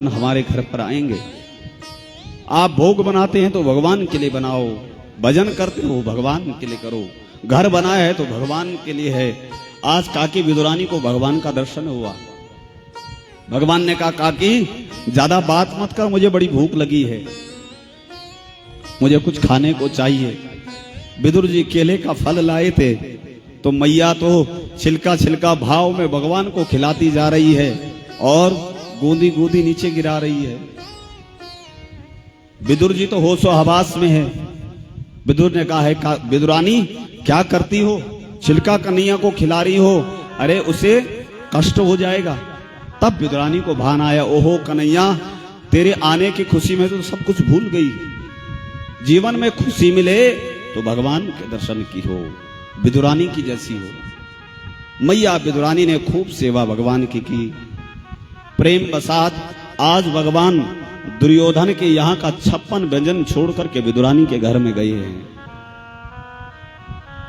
हमारे घर पर आएंगे। आप भोग बनाते हैं तो भगवान के लिए बनाओ, भजन करते हो भगवान के लिए करो, घर बनाया है तो भगवान के लिए है। आज काकी विदुरानी को भगवान का दर्शन हुआ। भगवान ने कहा काकी ज्यादा बात मत कर, मुझे बड़ी भूख लगी है, मुझे कुछ खाने को चाहिए। विदुर जी केले का फल लाए थे तो मैया तो छिलका छिलका भाव में भगवान को खिलाती जा रही है और गूंदी गूंदी नीचे गिरा रही है। विदुर जी तो होशो हवास में है। विदुर ने कहा है विदुरानी क्या करती हो, छिलका कन्हैया को खिला रही हो, अरे उसे कष्ट हो जाएगा। तब विदुरानी को भान आया, ओहो कन्हैया तेरे आने की खुशी में तो सब कुछ भूल गई। जीवन में खुशी मिले तो भगवान के दर्शन की हो, विदुरानी की जैसी हो। मैया विदुरानी ने खूब सेवा भगवान की प्रेम बसात आज भगवान दुर्योधन के यहाँ का 56 व्यंजन छोड़ करके विदुरानी के घर में गए हैं।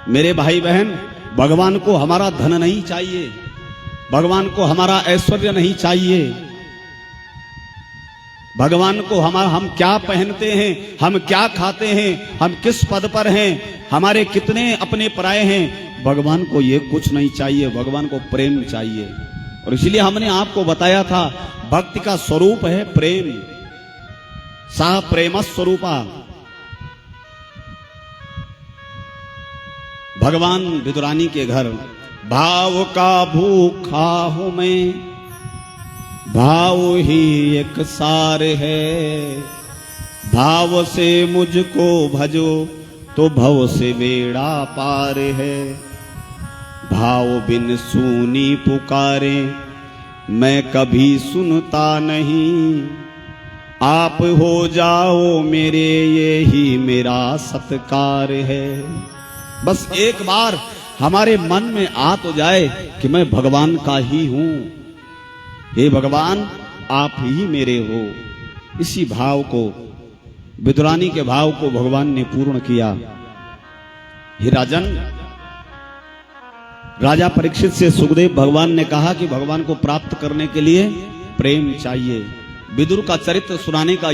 मेरे भाई बहन, भगवान को हमारा धन नहीं चाहिए, भगवान को हमारा ऐश्वर्य नहीं चाहिए, भगवान को हम क्या पहनते हैं, हम क्या खाते हैं, हम किस पद पर हैं, हमारे कितने अपने पराये हैं, भगवान को ये कुछ नहीं चाहिए। भगवान को प्रेम चाहिए। और इसलिए हमने आपको बताया था भक्ति का स्वरूप है प्रेम। सा प्रेम स्वरूपा। भगवान विदुरानी के घर भाव का भूखा हूं मैं, भाव ही एक सार है, भाव से मुझको भजो तो भव से बेड़ा पार है। भाव बिन सुनी पुकारे मैं कभी सुनता नहीं, आप हो जाओ मेरे ये ही मेरा सत्कार है। बस एक बार हमारे मन में आ तो जाए कि मैं भगवान का ही हूं, हे भगवान आप ही मेरे हो। इसी भाव को, विदुरानी के भाव को भगवान ने पूर्ण किया। हे राजन, राजा परीक्षित से सुखदेव भगवान ने कहा कि भगवान को प्राप्त करने के लिए प्रेम चाहिए। विदुर का चरित्र सुनाने का